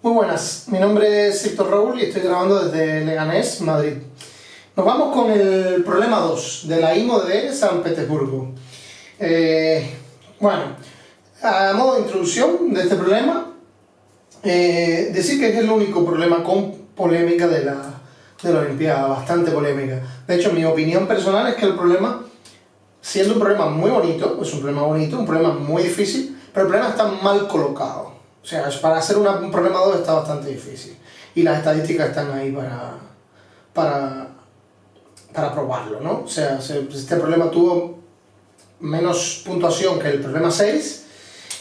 Muy buenas, mi nombre es Héctor Raúl y estoy grabando desde Leganés, Madrid. Nos vamos con el problema 2 de la IMO de San Petersburgo. Bueno, a modo de introducción de este problema, decir que es el único problema con polémica de la Olimpiada, bastante polémica. De hecho, mi opinión personal es que el problema, siendo un problema muy bonito, es un problema bonito, un problema muy difícil, pero el problema está mal colocado. O sea, para hacer un problema 2 está bastante difícil. Y las estadísticas están ahí para probarlo, ¿no? O sea, este problema tuvo menos puntuación que el problema 6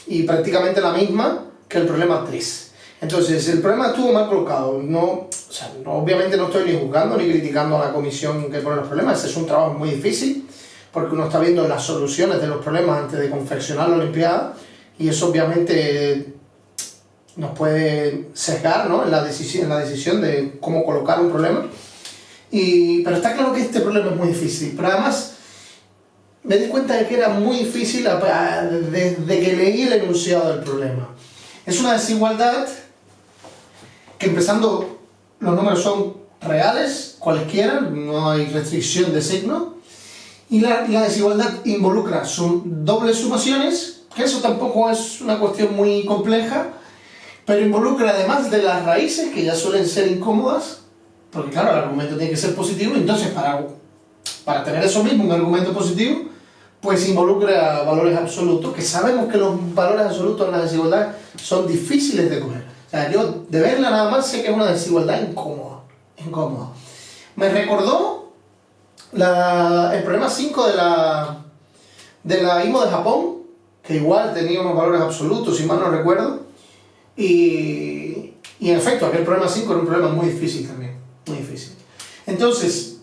y prácticamente la misma que el problema 3. Entonces, el problema estuvo mal colocado. Obviamente no estoy ni juzgando ni criticando a la comisión que pone los problemas. Ese es un trabajo muy difícil porque uno está viendo las soluciones de los problemas antes de confeccionar la Olimpiada y eso obviamente nos puede sesgar, ¿no? en la decisión de cómo colocar un problema. Pero está claro que este problema es muy difícil. Pero además me di cuenta de que era muy difícil desde que leí el enunciado del problema. Es una desigualdad que empezando los números son reales, cualesquiera, no hay restricción de signo. Y la desigualdad involucra dobles sumaciones, que eso tampoco es una cuestión muy compleja, pero involucra además de las raíces, que ya suelen ser incómodas, porque claro, el argumento tiene que ser positivo, entonces para tener eso mismo, un argumento positivo, pues involucra valores absolutos, que sabemos que los valores absolutos en la desigualdad son difíciles de coger. O sea, yo de verla nada más sé que es una desigualdad incómoda. Me recordó el problema 5 de la IMO de Japón, que igual tenía unos valores absolutos, si mal no recuerdo, y en efecto, aquel problema 5 era un problema muy difícil también, muy difícil. Entonces,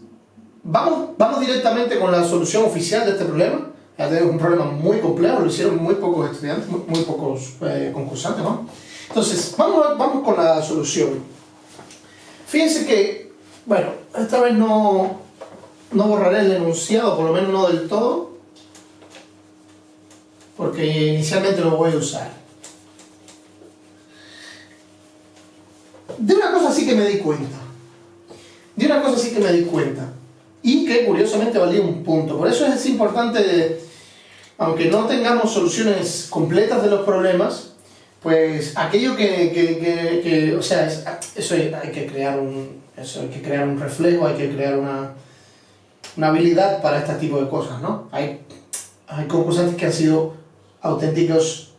vamos directamente con la solución oficial de este problema. Ya tenemos un problema muy complejo, lo hicieron muy pocos estudiantes, muy pocos concursantes, ¿no? Entonces, vamos con la solución. Fíjense que, bueno, esta vez no borraré el enunciado, por lo menos no del todo, porque inicialmente lo voy a usar. De una cosa sí que me di cuenta. Y que curiosamente valía un punto. Por eso es importante, aunque no tengamos soluciones completas de los problemas, pues aquello o sea, hay que crear un reflejo, hay que crear una habilidad para este tipo de cosas, ¿no? Hay concursantes que han sido auténticos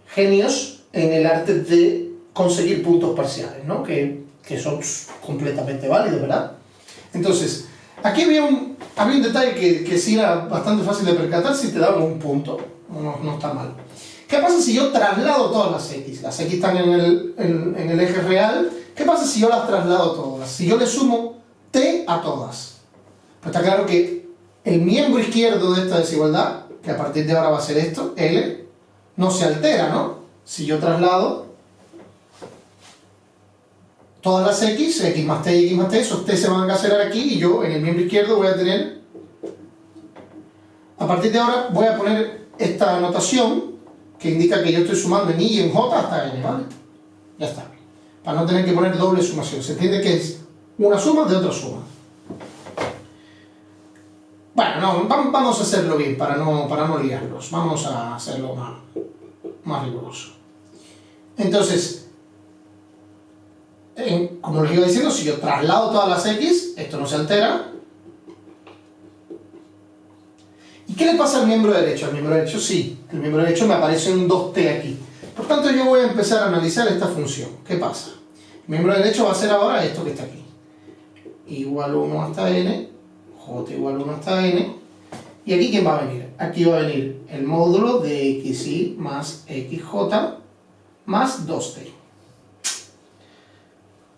genios en el arte de conseguir puntos parciales, ¿no? Que son completamente válidos, ¿verdad? Entonces, aquí había un detalle que sí era bastante fácil de percatar si te daban un punto, no está mal. ¿Qué pasa si yo traslado todas las X? Las X están en el eje real. ¿Qué pasa si yo las traslado todas? Si yo le sumo T a todas. Pues está claro que el miembro izquierdo de esta desigualdad, que a partir de ahora va a ser esto, L, no se altera, ¿no? Si yo traslado todas las X, X más T y X más T, esos T se van a cancelar aquí y yo en el miembro izquierdo voy a tener, a partir de ahora voy a poner esta notación que indica que yo estoy sumando en Y y en J hasta N, ¿vale? Ya está. Para no tener que poner doble sumación. Se entiende que es una suma de otra suma. Bueno, vamos a hacerlo bien para no liarlos. Vamos a hacerlo más riguroso. Entonces, como les iba diciendo, si yo traslado todas las X, esto no se altera. ¿Y qué le pasa al miembro derecho? Al miembro derecho sí, el miembro derecho me aparece un 2t aquí. Por tanto, yo voy a empezar a analizar esta función. ¿Qué pasa? El miembro derecho va a ser ahora esto que está aquí. Igual 1 hasta n, j igual 1 hasta n. ¿Y aquí quién va a venir? Aquí va a venir el módulo de xy más xj más 2t.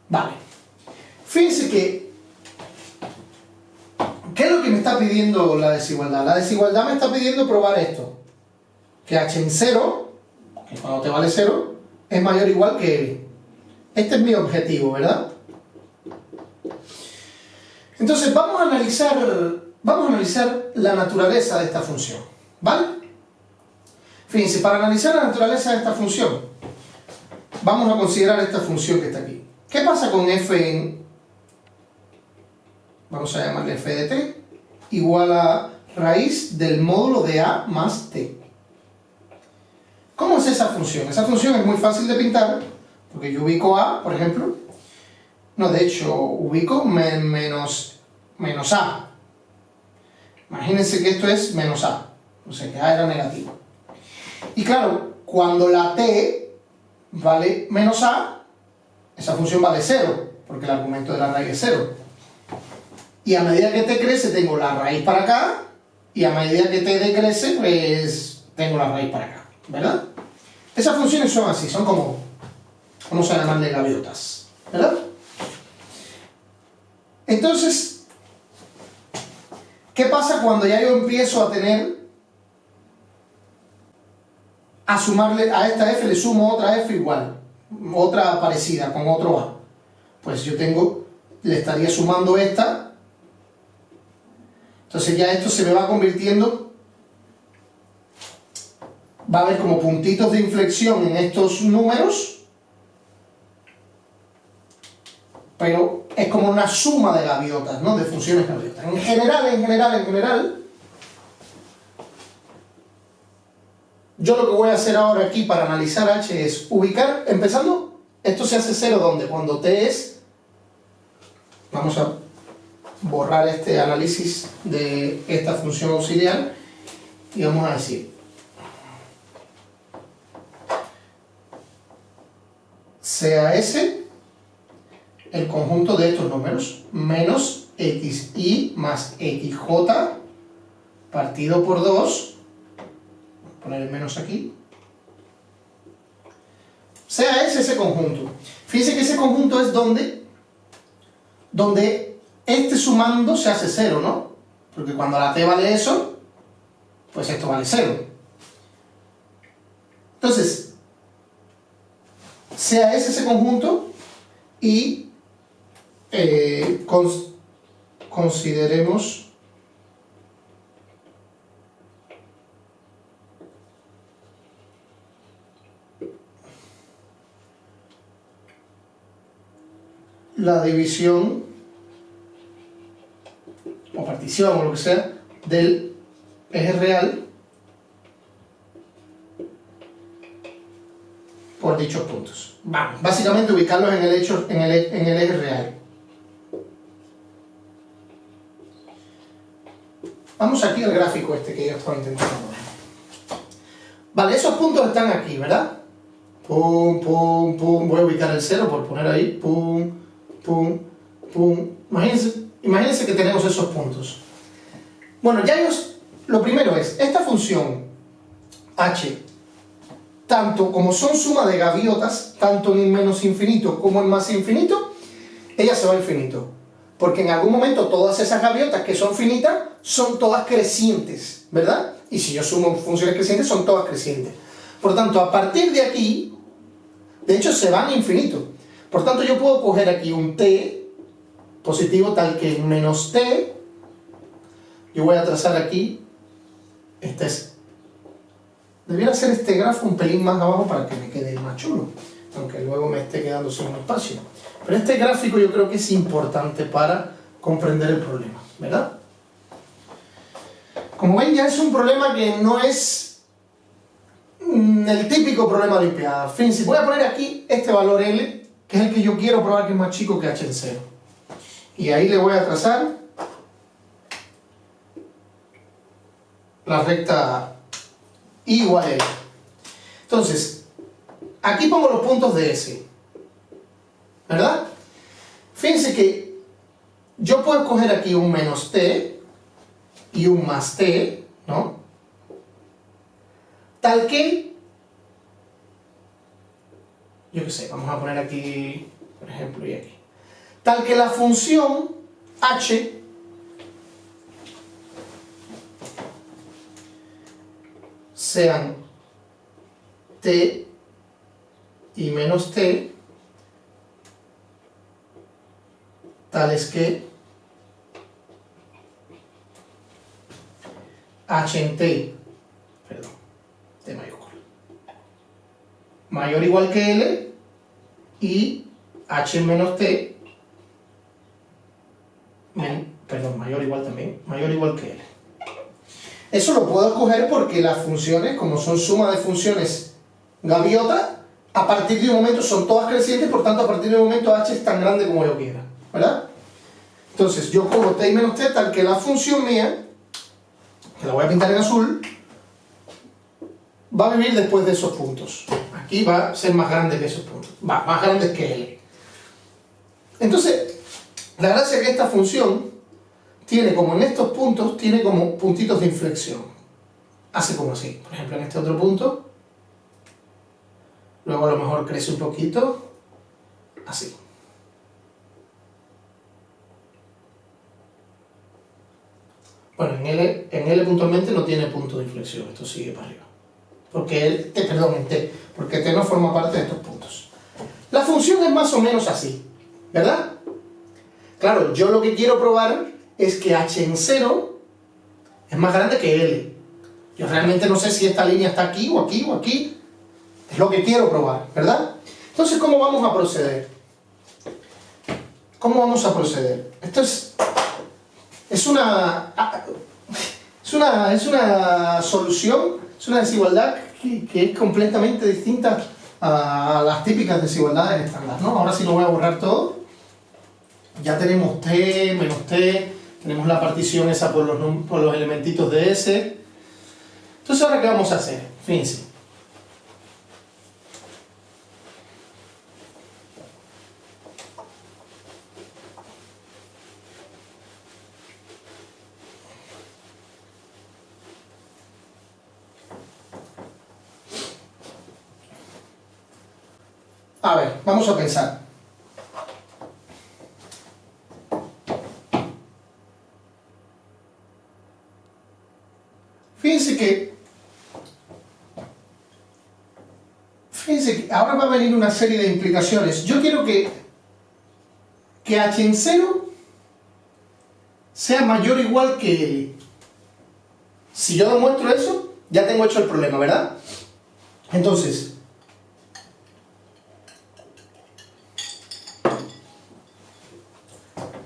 Vale. Fíjense ¿qué es lo que me está pidiendo la desigualdad? La desigualdad me está pidiendo probar esto. Que h en 0, que cuando te vale 0, es mayor o igual que l. Este es mi objetivo, ¿verdad? Entonces vamos a analizar la naturaleza de esta función, ¿vale? Fíjense, para analizar la naturaleza de esta función, vamos a considerar esta función que está aquí. ¿Qué pasa con f en, vamos a llamarle f de t, igual a raíz del módulo de a más t? ¿Cómo es esa función? Esa función es muy fácil de pintar, porque yo ubico a, por ejemplo, no, de hecho, ubico menos a. Imagínense que esto es menos a, o sea que a era negativo. Y claro, cuando la t vale menos a, esa función vale 0, porque el argumento de la raíz es 0. Y a medida que t crece, tengo la raíz para acá, y a medida que t decrece, pues tengo la raíz para acá, ¿verdad? Esas funciones son así, son como, vamos a llamarle gaviotas, ¿verdad? Entonces, ¿qué pasa cuando ya yo empiezo a tener, a sumarle a esta f, le sumo otra f igual, otra parecida, con otro a? Pues yo tengo, le estaría sumando esta, entonces ya esto se me va convirtiendo, va a haber como puntitos de inflexión en estos números, pero es como una suma de gaviotas, ¿no? De funciones gaviotas. En general, yo lo que voy a hacer ahora aquí para analizar h es ubicar, empezando, esto se hace 0 ¿dónde? Cuando t es, vamos a borrar este análisis de esta función auxiliar y vamos a decir sea S el conjunto de estos números menos xy más xj partido por 2, voy a poner el menos aquí, sea S ese conjunto. Fíjense que ese conjunto es donde este sumando se hace 0, ¿no? Porque cuando la t vale eso, pues esto vale 0. Entonces, sea ese conjunto y consideremos la división o partición o lo que sea del eje real por dichos puntos. Vamos, básicamente ubicarlos en el eje real. Vamos aquí al gráfico este que yo estaba intentando poner. Vale, esos puntos están aquí, ¿verdad? Pum, pum, pum. Voy a ubicar el 0 por poner ahí. Pum, pum, pum. Imagínense que tenemos esos puntos. Bueno, ya lo primero es, esta función h, tanto como son suma de gaviotas, tanto en menos infinito como en más infinito, ella se va a infinito. Porque en algún momento todas esas gaviotas que son finitas son todas crecientes, ¿verdad? Y si yo sumo funciones crecientes, son todas crecientes. Por tanto, a partir de aquí, de hecho se van a infinito. Por tanto, yo puedo coger aquí un t positivo tal que menos t. Yo voy a trazar aquí, debiera ser este grafo un pelín más abajo para que me quede más chulo, aunque luego me esté quedando sin espacio. Pero este gráfico yo creo que es importante para comprender el problema, ¿verdad? Como ven, ya es un problema que no es el típico problema de olimpiada. Fíjense, voy a poner aquí este valor L, que es el que yo quiero probar que es más chico que h en 0. Y ahí le voy a trazar la recta y igual a L. Entonces, aquí pongo los puntos de S, ¿verdad? Fíjense que yo puedo escoger aquí un menos t y un más t, ¿no? Tal que, yo qué sé, vamos a poner aquí, por ejemplo, y aquí. Tal que la función h sean t y menos t, tales que h en t, perdón, t mayúscula, mayor o igual que L y h menos t, mayor o igual también, mayor o igual que L. Eso lo puedo escoger porque las funciones, como son suma de funciones gaviota, a partir de un momento son todas crecientes, por tanto a partir de un momento h es tan grande como yo quiera, ¿verdad? Entonces yo cojo t y menos t tal que la función mía, que la voy a pintar en azul, va a vivir después de esos puntos. Aquí va a ser más grande que esos puntos, más grande que L. Entonces, la gracia es que esta función tiene como en estos puntos, tiene como puntitos de inflexión. Hace como así, por ejemplo en este otro punto, luego a lo mejor crece un poquito, así. Bueno, en L puntualmente no tiene punto de inflexión, esto sigue para arriba. Porque en T, porque T no forma parte de estos puntos. La función es más o menos así, ¿verdad? Claro, yo lo que quiero probar es que h en 0 es más grande que L. Yo realmente no sé si esta línea está aquí o aquí o aquí. Es lo que quiero probar, ¿verdad? Entonces, ¿cómo vamos a proceder? ¿Cómo vamos a proceder? Esto es una solución, es una desigualdad que es completamente distinta a las típicas desigualdades estándar, ¿no? Ahora sí lo voy a borrar todo. Ya tenemos t, menos t, tenemos la partición esa por los elementitos de S. Entonces, ¿ahora qué vamos a hacer? Fíjense. A ver, vamos a pensar. Fíjense que ahora va a venir una serie de implicaciones. Yo quiero que h en 0 sea mayor o igual que L. Si yo demuestro eso, ya tengo hecho el problema, ¿verdad? Entonces,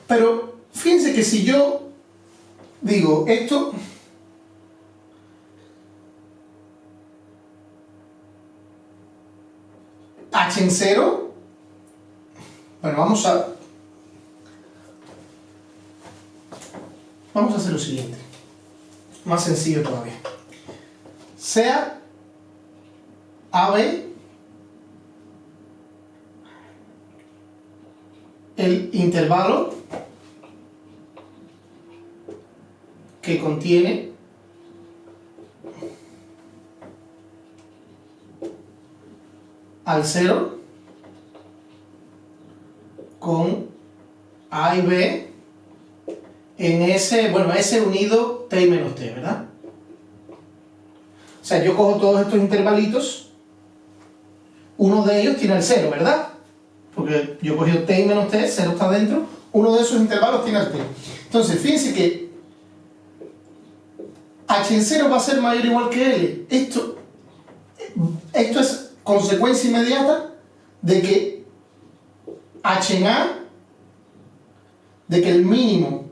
pero fíjense que si yo digo esto, h en 0, bueno, vamos a hacer lo siguiente, más sencillo todavía. Sea AB el intervalo que contiene al 0 con A y B en S, bueno, S unido T y menos T, ¿verdad? O sea, yo cojo todos estos intervalitos, uno de ellos tiene el 0, ¿verdad? Porque yo he cogido T y menos T, 0 está dentro, uno de esos intervalos tiene el T. Entonces, fíjense que h en 0 va a ser mayor o igual que L. Esto es consecuencia inmediata de que h en A, de que el mínimo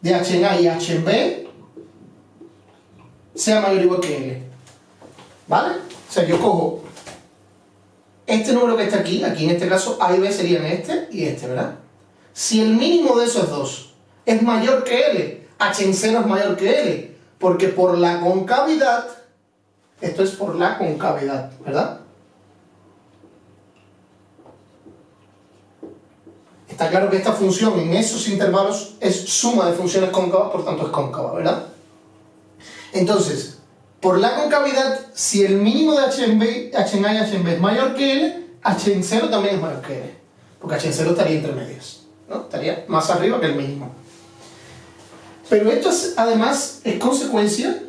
de h en A y h en B sea mayor o igual que L. ¿Vale? O sea, yo cojo este número que está aquí en este caso A y B serían este y este, ¿verdad? Si el mínimo de esos dos es mayor que L, h en 0 es mayor que L, porque por la concavidad, esto es por la concavidad, ¿verdad? Está claro que esta función en esos intervalos es suma de funciones cóncavas, por tanto es cóncava, ¿verdad? Entonces, por la concavidad, si el mínimo de h en B, h en A y h en B es mayor que L, h en 0 también es mayor que L, porque h en 0 estaría entre medias, ¿no? Estaría más arriba que el mínimo. Pero esto además es consecuencia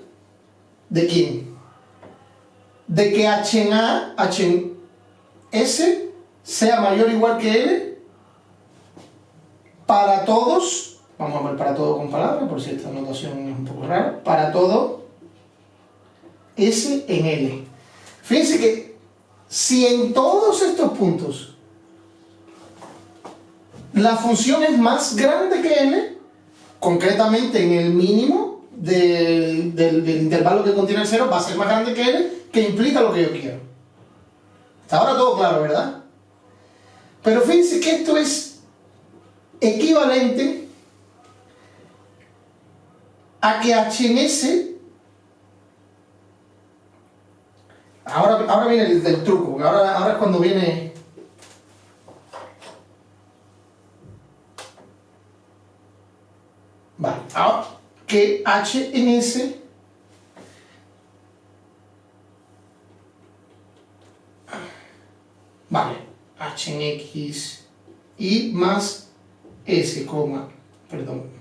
¿de quién? De que h en A, h en S sea mayor o igual que L para todos, vamos a ver para todo con palabras, por si esta notación es un poco rara, para todo S en L. Fíjense que Si en todos estos puntos la función es más grande que n, concretamente en el mínimo del intervalo que contiene el 0 va a ser más grande que n, que implica lo que yo quiero. Hasta ahora todo claro, ¿verdad? Pero fíjense que esto es equivalente a que h en s, ahora viene el truco, porque ahora es cuando viene... Vale, ahora que h en s vale, h en x y más s, perdón.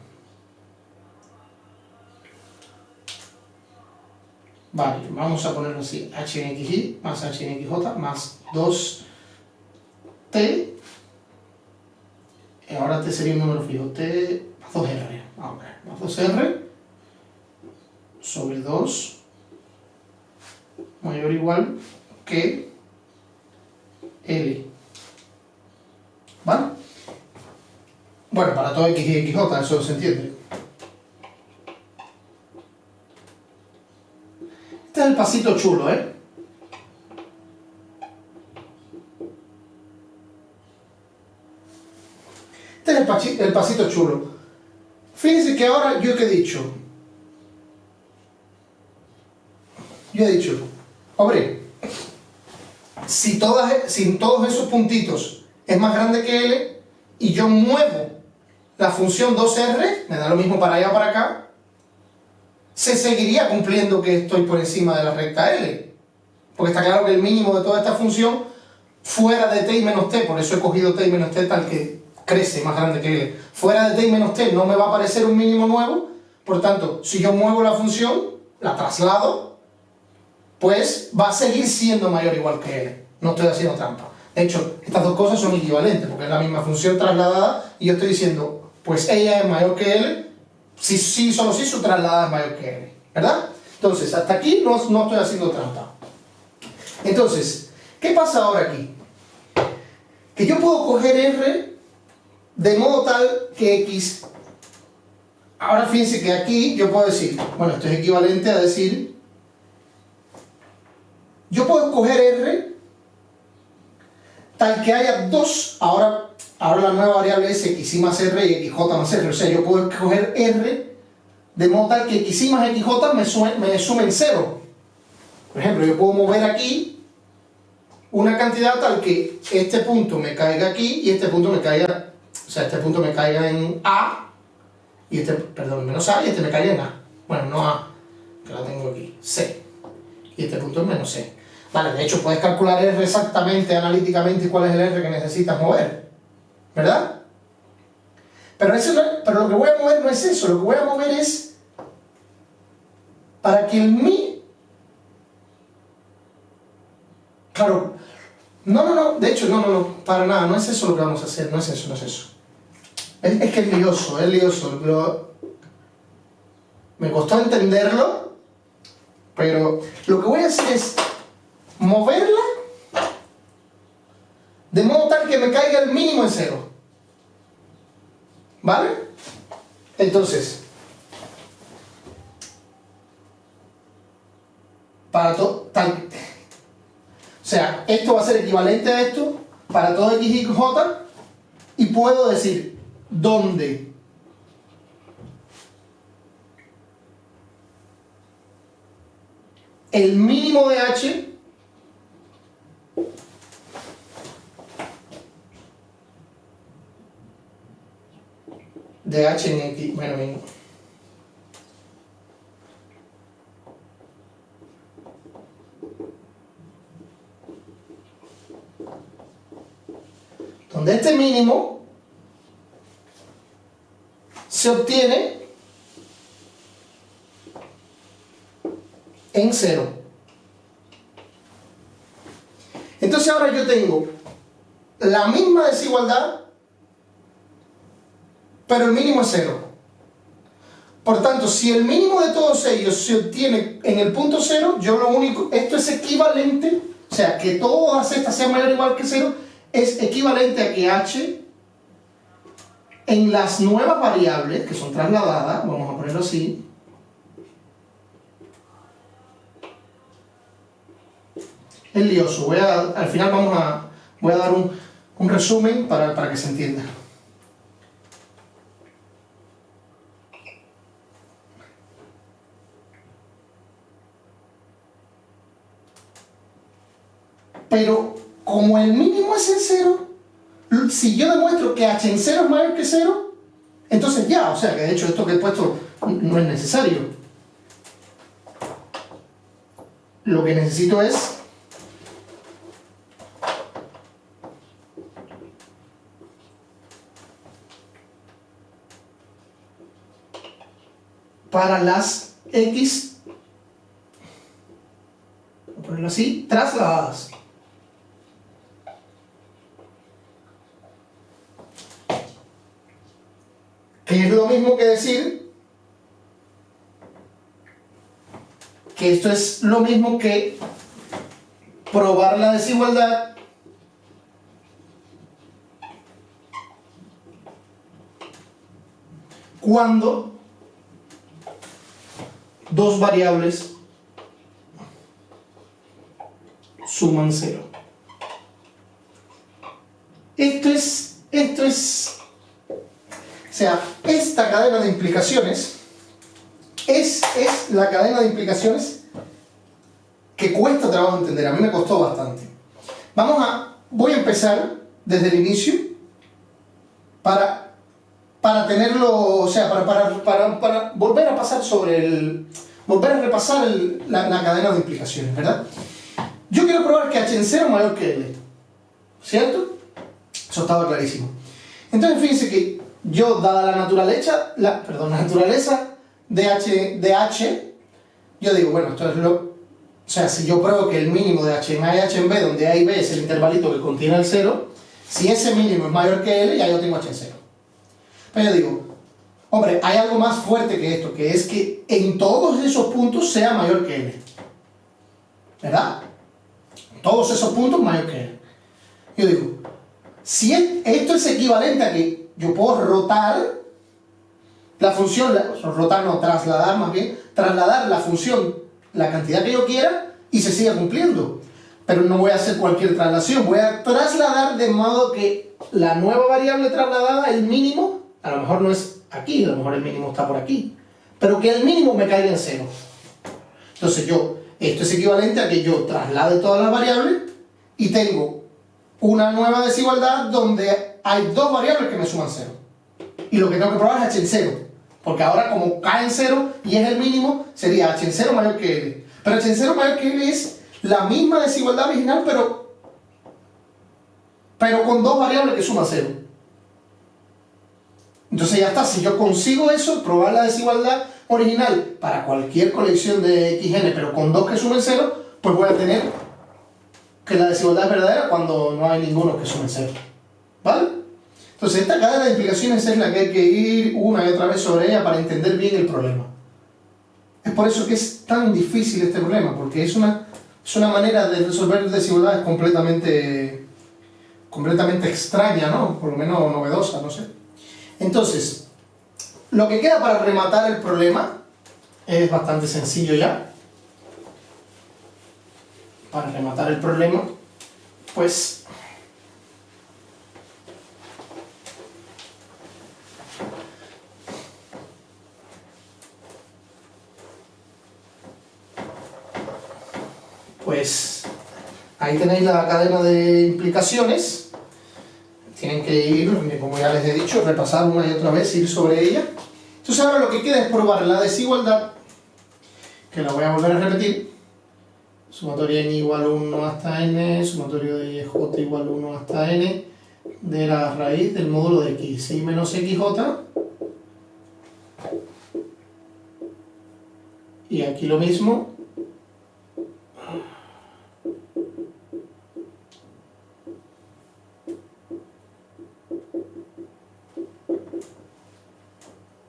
Vale, vamos a ponerlo así, h en xy más h en xj más 2t, y ahora t sería un número fijo, t más 2r, vamos a ver, más 2r sobre 2 mayor o igual que L. ¿Vale? Bueno, para todo x y xj, eso se entiende. Este es el pasito chulo, ¿eh? Este es el pasito chulo. Fíjense que ahora yo que he dicho. Yo he dicho, hombre, si todos esos puntitos es más grande que L y yo muevo la función 2R, me da lo mismo para allá o para acá, se seguiría cumpliendo que estoy por encima de la recta L. Porque está claro que el mínimo de toda esta función fuera de t y menos t, por eso he cogido t y menos t tal que crece más grande que L. Fuera de t y menos t no me va a aparecer un mínimo nuevo, por tanto, si yo muevo la función, la traslado, pues va a seguir siendo mayor o igual que L. No estoy haciendo trampa. De hecho, estas dos cosas son equivalentes, porque es la misma función trasladada y yo estoy diciendo, pues ella es mayor que L, solo si su trasladada es mayor que L, ¿verdad? Entonces, hasta aquí no estoy haciendo trampa. Entonces, ¿qué pasa ahora aquí? Que yo puedo coger R de modo tal que X... Ahora fíjense que aquí yo puedo decir, bueno, esto es equivalente a decir... Yo puedo coger R tal que haya dos, ahora la nueva variable es xy más r y xj más r, o sea, yo puedo coger R de modo tal que xy más xj me sumen 0. Por ejemplo, yo puedo mover aquí una cantidad tal que este punto me caiga aquí y este punto me caiga, o sea, este punto me caiga en A, y perdón, menos A, y este me caiga en A. Bueno, no A, que la tengo aquí, C. Y este punto es menos C. Vale, de hecho puedes calcular R exactamente, analíticamente, cuál es el R que necesitas mover, ¿verdad? Pero lo que voy a mover no es eso, lo que voy a mover es para que el mi... Claro, no, de hecho, no, para nada, no es eso lo que vamos a hacer, no es eso. Es que es lioso, me costó entenderlo, pero lo que voy a hacer es moverla de modo tal que me caiga el mínimo en 0. ¿Vale? Entonces, o sea, esto va a ser equivalente a esto para todo x y j, y puedo decir dónde el mínimo de h de h en x, bueno, donde este mínimo se obtiene en 0. Entonces ahora yo tengo la misma desigualdad, pero el mínimo es 0. Por tanto, si el mínimo de todos ellos se obtiene en el punto 0, esto es equivalente o sea, que todas estas sean mayor o igual que 0, es equivalente a que h en las nuevas variables que son trasladadas, vamos a ponerlo así, es lioso. Al final voy a dar un resumen para que se entienda. Pero como el mínimo es el 0, si yo demuestro que h en 0 es mayor que 0, entonces ya, o sea que de hecho esto que he puesto no es necesario. Lo que necesito es para las x, voy a ponerlo así, trasladadas. Que es lo mismo que decir que esto es lo mismo que probar la desigualdad cuando dos variables suman 0. Esto es, o sea, esta cadena de implicaciones es la cadena de implicaciones que cuesta trabajo entender. A mí me costó bastante. Voy a empezar desde el inicio para tenerlo, o sea, para volver a pasar volver a repasar la cadena de implicaciones, ¿verdad? Yo quiero probar que h en 0 es mayor que l, ¿cierto? Eso estaba clarísimo. Entonces fíjense que yo, dada la naturaleza de h, yo digo, bueno, esto es o sea, si yo pruebo que el mínimo de h en a y h en b, donde a y b es el intervalito que contiene el 0, si ese mínimo es mayor que l, ya yo tengo h en 0. Pero yo digo, hombre, hay algo más fuerte que esto, que es que en todos esos puntos sea mayor que l. ¿Verdad? Todos esos puntos mayor que l. Yo digo, si esto es equivalente a que yo puedo rotar la función, rotar no, trasladar más bien, trasladar la función, la cantidad que yo quiera y se siga cumpliendo. Pero no voy a hacer cualquier traslación, voy a trasladar de modo que la nueva variable trasladada, el mínimo, a lo mejor no es aquí, a lo mejor el mínimo está por aquí, pero que el mínimo me caiga en 0. Entonces esto es equivalente a que yo traslade todas las variables y tengo una nueva desigualdad donde hay dos variables que me suman 0. Y lo que tengo que probar es h en 0. Porque ahora como cae en 0 y es el mínimo, sería h en 0 mayor que l. Pero h en 0 mayor que l es la misma desigualdad original, pero con dos variables que suman 0. Entonces ya está, si yo consigo eso, probar la desigualdad original para cualquier colección de xn, pero con dos que sumen 0, pues voy a tener que la desigualdad es verdadera cuando no hay ninguno que sume 0. ¿Vale? Entonces esta cadena de implicaciones es la que hay que ir una y otra vez sobre ella para entender bien el problema. Es por eso que es tan difícil este problema, porque es una manera de resolver desigualdades completamente extraña, ¿no? Por lo menos novedosa, no sé. Entonces, lo que queda para rematar el problema es bastante sencillo ya. Para rematar el problema, pues ahí tenéis la cadena de implicaciones. Tienen que ir, como ya les he dicho, repasar una y otra vez, ir sobre ella. Entonces ahora lo que queda es probar la desigualdad, que la voy a volver a repetir. Sumatorio n igual 1 hasta n, sumatorio de j igual 1 hasta n, de la raíz del módulo de x, 6 menos xj. Y aquí lo mismo.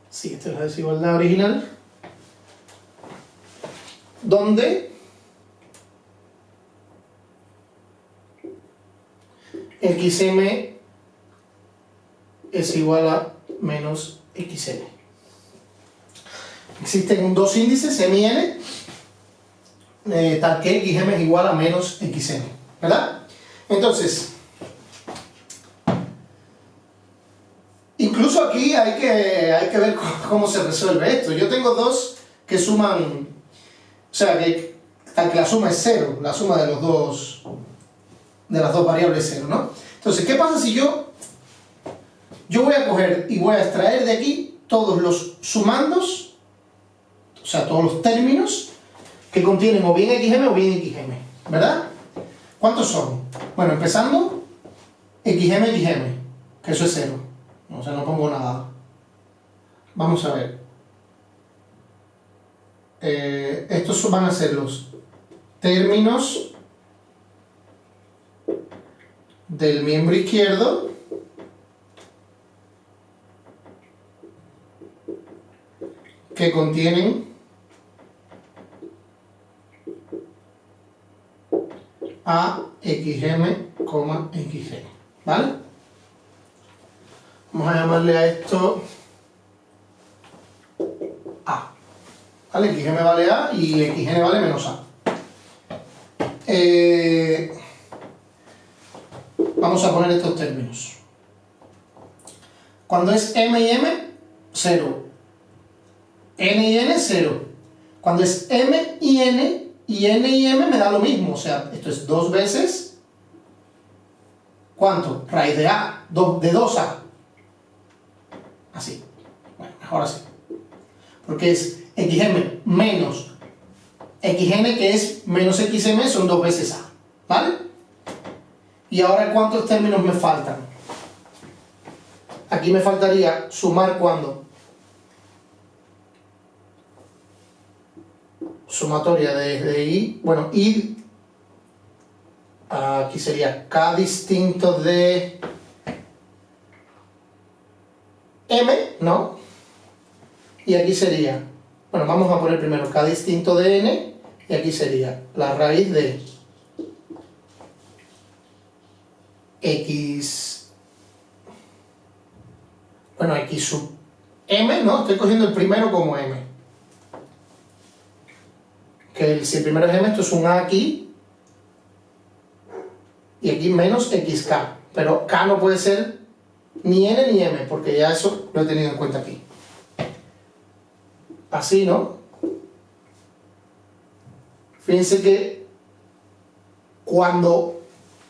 Sí, esta es la desigualdad original, donde xm es igual a menos xn. Existen dos índices, m y n, tal que xm es igual a menos xn, ¿verdad? Entonces, incluso aquí hay que ver cómo se resuelve esto. Yo tengo dos que suman, o sea, que la suma es cero, la suma de las dos variables es cero, ¿no? Entonces, ¿qué pasa si yo voy a coger y voy a extraer de aquí todos los sumandos, o sea, todos los términos que contienen o bien xm o bien xm, ¿verdad? ¿Cuántos son? Bueno, empezando, xm, que eso es cero. O sea, no pongo nada. Vamos a ver. Estos van a ser los términos del miembro izquierdo que contienen a xm, xn, ¿vale? Vamos a llamarle a esto a, ¿vale? xm vale a y xn vale menos a. Vamos a poner estos términos. Cuando es m y m, 0. N y n, 0. Cuando es m y n y m me da lo mismo. O sea, esto es 2 veces. ¿Cuánto? Raíz de a. De 2a. Así. Bueno, mejor así. Porque es xm menos xn, que es menos xm, son 2 veces a. ¿Vale? Y ahora, ¿cuántos términos me faltan? Aquí me faltaría sumar cuando. Sumatoria de i, bueno, i, aquí sería k distinto de m, ¿no? Y aquí sería, bueno, vamos a poner primero k distinto de n, y aquí sería la raíz de x, bueno, x sub m, ¿no? Estoy cogiendo el primero como m. Que si el primero es m, esto es un a aquí, y aquí menos xk. Pero k no puede ser ni n ni m, porque ya eso lo he tenido en cuenta aquí. Así, ¿no? Fíjense que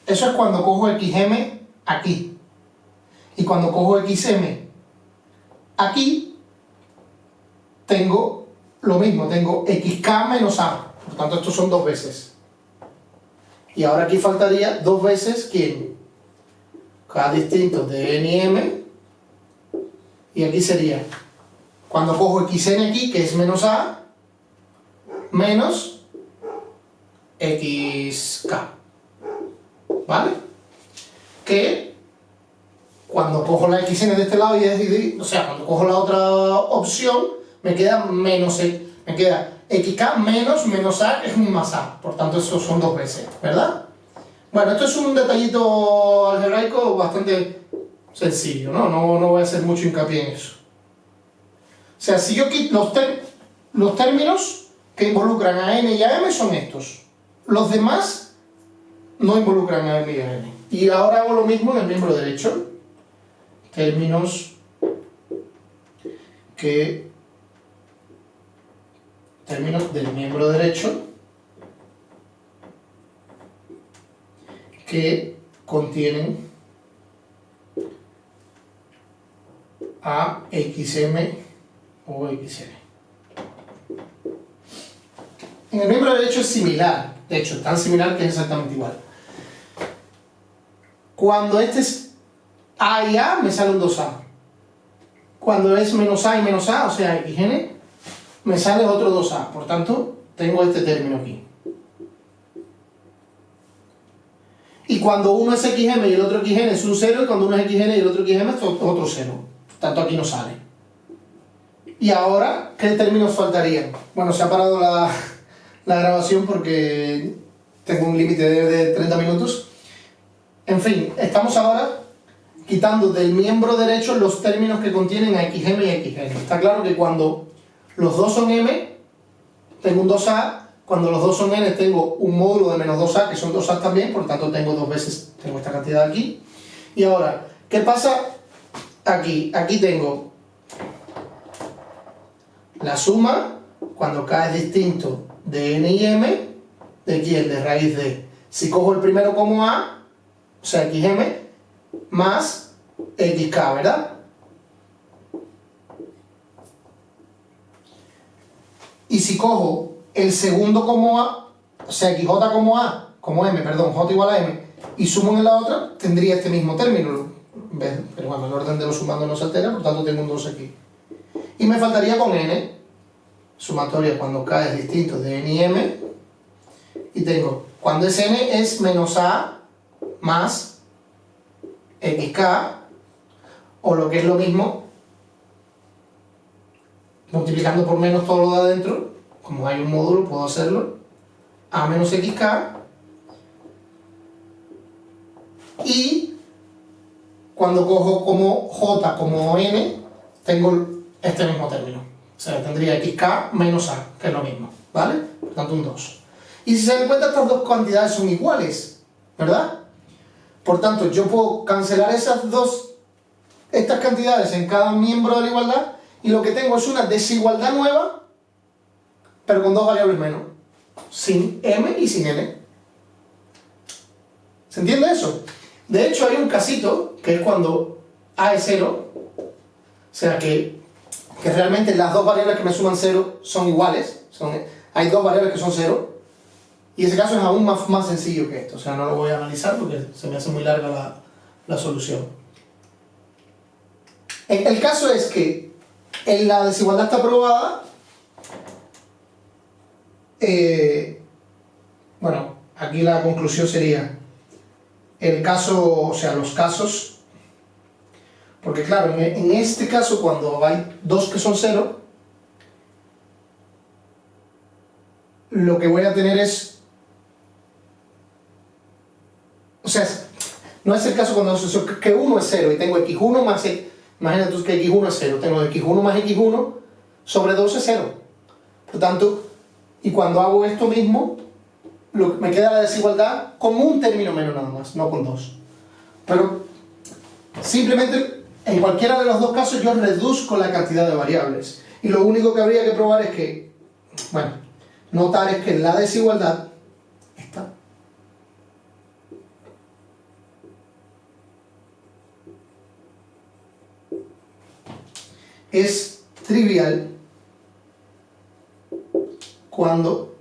eso es cuando cojo xm aquí. Y cuando cojo xm aquí, tengo lo mismo, tengo xk menos a. Por tanto, estos son 2 veces. Y ahora aquí faltaría 2 veces, ¿quién? K distinto de n y m. Y aquí sería, cuando cojo xn aquí, que es menos a, menos xk. ¿Vale? Que cuando cojo la xn de este lado o sea, cuando cojo la otra opción, me queda menos, me queda xk menos a, que es un más a. Por tanto, esos son 2 veces, ¿verdad? Bueno, esto es un detallito algebraico bastante sencillo, ¿no? No voy a hacer mucho hincapié en eso. O sea, si yo quito los términos que involucran a n y a m son estos. Los demás no involucran a n y a n. Y ahora hago lo mismo en el miembro derecho. Términos del miembro derecho que contienen a xm o xn. En el miembro derecho es similar, de hecho, tan similar que es exactamente igual. Cuando este es a y a, me sale un 2a. Cuando es menos a y menos a, o sea, xn, me sale otro 2a. Por tanto, tengo este término aquí. Y cuando uno es xm y el otro xn es un 0, y cuando uno es xn y el otro xm es otro 0. Por tanto, aquí no sale. Y ahora, ¿qué términos faltarían? Bueno, se ha parado la grabación porque tengo un límite de 30 minutos. En fin, estamos ahora quitando del miembro derecho los términos que contienen a xm y a xn. Está claro que cuando los dos son m, tengo un 2a, cuando los dos son n, tengo un módulo de menos 2a, que son 2a también, por tanto tengo dos veces, tengo esta cantidad aquí. Y ahora, ¿qué pasa aquí? Aquí tengo la suma, cuando k es distinto de n y m, ¿de quién? De raíz de. Si cojo el primero como a, o sea, xm, más xk, ¿verdad? Y si cojo el segundo como a, o sea, xj como m, perdón, j igual a m, y sumo en la otra, tendría este mismo término. Pero bueno, el orden de los sumandos no se altera, por tanto tengo un 2 aquí. Y me faltaría con n, sumatoria cuando k es distinto de n y m, y tengo, cuando es n es menos a más xk, o lo que es lo mismo, multiplicando por menos todo lo de adentro, como hay un módulo puedo hacerlo, a menos xk, y cuando cojo como j como n, tengo este mismo término, o sea, tendría xk menos a, que es lo mismo, ¿vale? Por tanto un 2. Y si se dan cuenta, estas dos cantidades son iguales, ¿verdad? Por tanto, yo puedo cancelar estas cantidades en cada miembro de la igualdad, y lo que tengo es una desigualdad nueva, pero con dos variables menos, sin m y sin n. ¿Se entiende eso? De hecho, hay un casito, que es cuando a es 0, o sea que realmente las dos variables que me suman 0 son iguales, hay dos variables que son 0, y ese caso es aún más sencillo que esto, o sea, no lo voy a analizar porque se me hace muy larga la solución. El caso es que la desigualdad está probada. Bueno, aquí la conclusión sería el caso, o sea, los casos, porque claro, en este caso cuando hay dos que son 0, lo que voy a tener es, o sea, no es el caso cuando que 1 es 0 y tengo x1 más imagínate tú que x1 es 0, tengo x1 más x1 sobre 2 es 0. Por tanto, y cuando hago esto mismo, me queda la desigualdad con un término menos nada más, no con dos. Pero simplemente en cualquiera de los dos casos yo reduzco la cantidad de variables. Y lo único que habría que probar es que, bueno, notar es que la desigualdad está. Es trivial cuando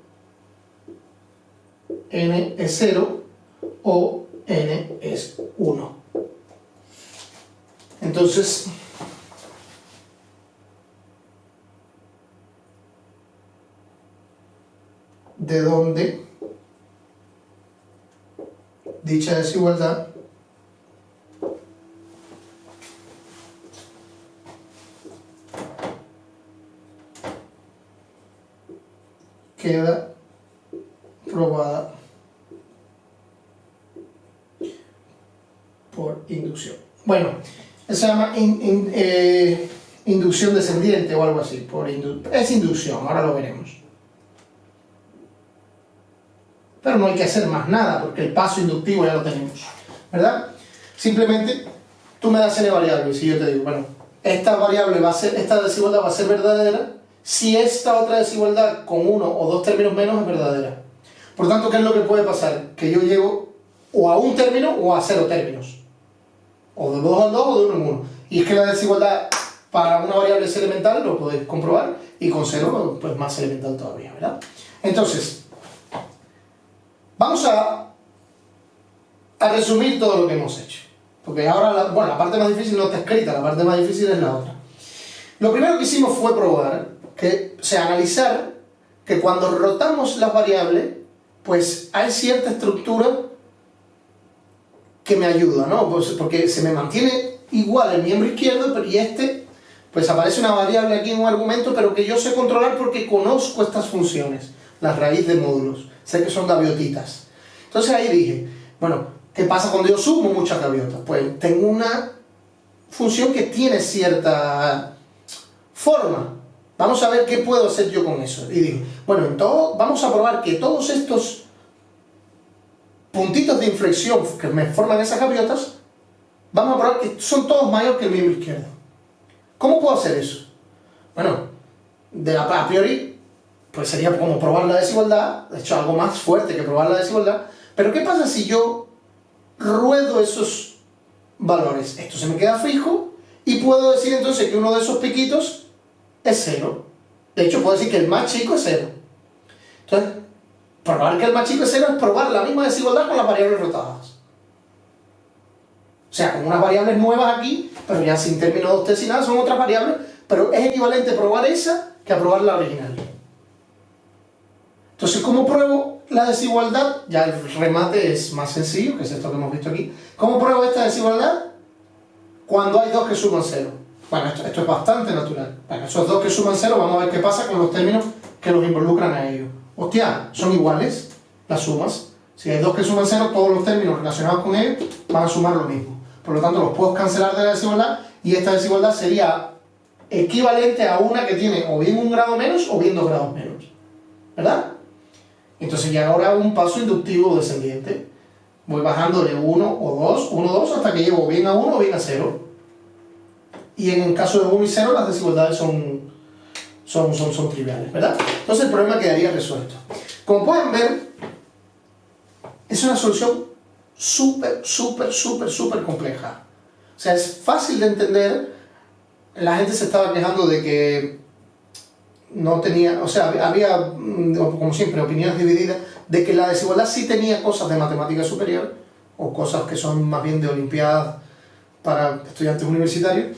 n es 0 o n es 1. Entonces, ¿de dónde dicha desigualdad queda probada por inducción? Bueno, eso se llama inducción descendiente o algo así. Es inducción, ahora lo veremos. Pero no hay que hacer más nada porque el paso inductivo ya lo tenemos, ¿verdad? Simplemente tú me das n variables y yo te digo, bueno, esta desigualdad va a ser verdadera si esta otra desigualdad con uno o dos términos menos es verdadera. Por tanto, ¿qué es lo que puede pasar? Que yo llego o a un término o a 0 términos. O de 2 en 2 o de 1 en 1. Y es que la desigualdad para una variable es elemental, lo podéis comprobar, y con 0 pues más elemental todavía, ¿verdad? Entonces, vamos a resumir todo lo que hemos hecho. Porque ahora, bueno, la parte más difícil no está escrita, la parte más difícil es la otra. Lo primero que hicimos fue probar, o sea, analizar que cuando rotamos las variables, pues hay cierta estructura que me ayuda, ¿no? Pues porque se me mantiene igual el miembro izquierdo, y pues aparece una variable aquí en un argumento, pero que yo sé controlar porque conozco estas funciones, las raíz de módulos, sé que son gaviotitas. Entonces ahí dije, bueno, ¿Qué pasa cuando yo sumo muchas gaviotas? Pues tengo una función que tiene cierta forma. Vamos a ver qué puedo hacer yo con eso. Y digo, bueno, vamos a probar que todos estos puntitos de inflexión que me forman esas gaviotas, vamos a probar que son todos mayores que el miembro izquierdo. ¿Cómo puedo hacer eso? Bueno, a priori, pues sería como probar la desigualdad, de hecho algo más fuerte que probar la desigualdad, pero ¿qué pasa si yo ruedo esos valores? Esto se me queda fijo y puedo decir entonces que uno de esos piquitos es 0. De hecho, puedo decir que el más chico es 0. Entonces, probar que el más chico es 0 es probar la misma desigualdad con las variables rotadas. O sea, con unas variables nuevas aquí, pero ya sin término 2t sin nada, son otras variables, pero es equivalente a probar esa que a probar la original. Entonces, ¿cómo pruebo la desigualdad? Ya el remate es más sencillo, que es esto que hemos visto aquí. ¿Cómo pruebo esta desigualdad? Cuando hay dos que suman 0. Bueno, esto es bastante natural. Bueno, esos dos que suman 0, vamos a ver qué pasa con los términos que los involucran a ellos. Hostia, son iguales las sumas. Si hay dos que suman 0, todos los términos relacionados con ellos van a sumar lo mismo. Por lo tanto, los puedo cancelar de la desigualdad y esta desigualdad sería equivalente a una que tiene o bien un grado menos o bien 2 grados menos. ¿Verdad? Entonces ya ahora hago un paso inductivo descendiente. Voy bajando de 1 o 2, 1, 2, hasta que llego bien a 1 o bien a 0. Y en el caso de 1 y 0, las desigualdades son triviales, ¿verdad? Entonces el problema quedaría resuelto. Como pueden ver, es una solución súper compleja. O sea, es fácil de entender. La gente se estaba quejando de que no tenía, o sea, había, como siempre, opiniones divididas, de que la desigualdad sí tenía cosas de matemática superior, o cosas que son más bien de olimpiadas para estudiantes universitarios.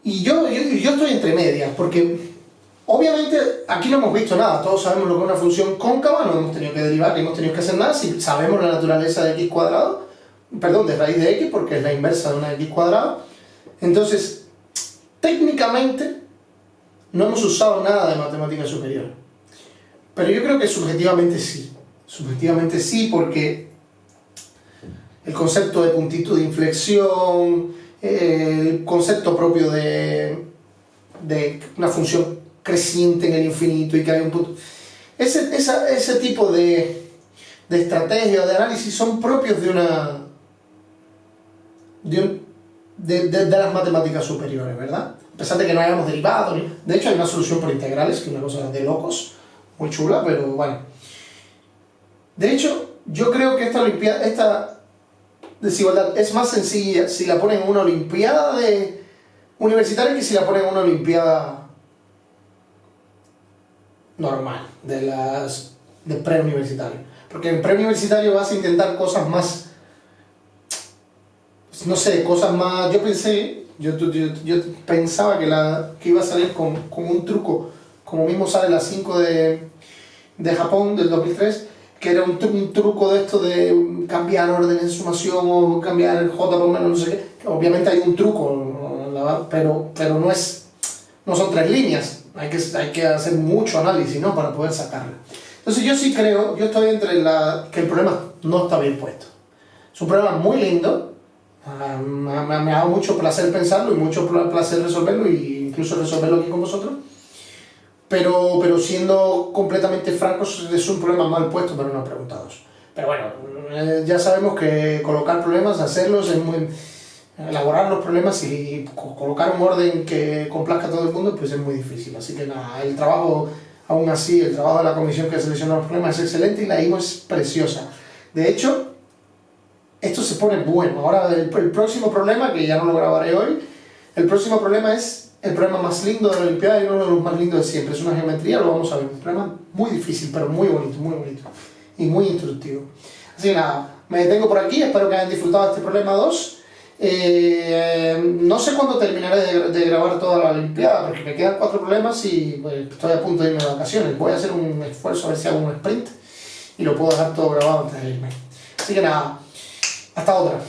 Y yo estoy entre medias, porque obviamente aquí no hemos visto nada, todos sabemos lo que es una función cóncava, no hemos tenido que derivar, ni hemos tenido que hacer nada, si sabemos la naturaleza de x cuadrado, perdón, de raíz de x, porque es la inversa de una x cuadrada. Entonces, técnicamente, no hemos usado nada de matemática superior. Pero yo creo que subjetivamente sí. Subjetivamente sí, porque el concepto de puntito de inflexión, el concepto propio de una función creciente en el infinito y que hay un punto... Ese tipo de estrategia o de análisis son propios de las matemáticas superiores, ¿verdad? A pesar de que no hayamos derivado, de hecho hay una solución por integrales, que es una cosa de locos, muy chula, pero bueno. De hecho, yo creo que esta desigualdad es más sencilla si la ponen en una olimpiada universitaria que si la ponen en una olimpiada normal, de preuniversitario. Porque en preuniversitario vas a intentar cosas más, no sé, cosas más... Yo pensaba que iba a salir con un truco, como mismo sale la 5 de Japón del 2003, que era un truco de esto de cambiar orden en sumación o cambiar el J por menos, no sé qué. Obviamente hay un truco, pero no son 3 líneas, hay que hacer mucho análisis, ¿no?, para poder sacarlo. Entonces yo sí creo, yo estoy entre que el problema no está bien puesto. Es un problema muy lindo. Me ha dado mucho placer pensarlo y mucho placer resolverlo, e incluso resolverlo aquí con vosotros, pero siendo completamente francos, es un problema mal puesto para una pregunta 2. Pero bueno, ya sabemos que colocar problemas, hacerlos, elaborar los problemas y colocar un orden que complazca a todo el mundo, pues es muy difícil. Así que nada, el trabajo, aún así, el trabajo de la comisión que selecciona los problemas es excelente y la IMO es preciosa. De hecho, esto se pone bueno. Ahora el próximo problema, que ya no lo grabaré hoy, el próximo problema es el problema más lindo de la Olimpiada y uno de los más lindos de siempre. Es una geometría, lo vamos a ver. Un problema muy difícil, pero muy bonito y muy instructivo. Así que nada, me detengo por aquí, espero que hayan disfrutado de este problema 2. No sé cuándo terminaré de grabar toda la Olimpiada, porque me quedan 4 problemas y pues, estoy a punto de irme de vacaciones. Voy a hacer un esfuerzo a ver si hago un sprint y lo puedo dejar todo grabado antes de irme. Así que nada, hasta otra.